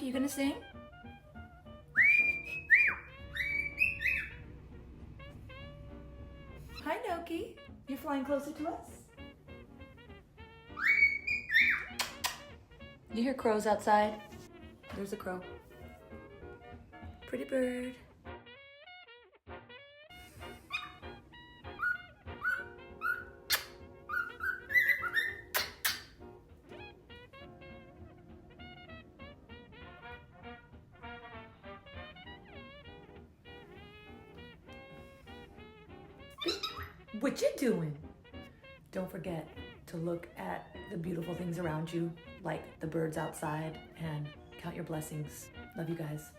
Noki, you gonna sing? Hi, Noki. You're flying closer to us? You hear crows outside? There's a crow. Pretty bird. What you doing? Don't forget to look at the beautiful things around you, like the birds outside, and count your blessings. Love you guys.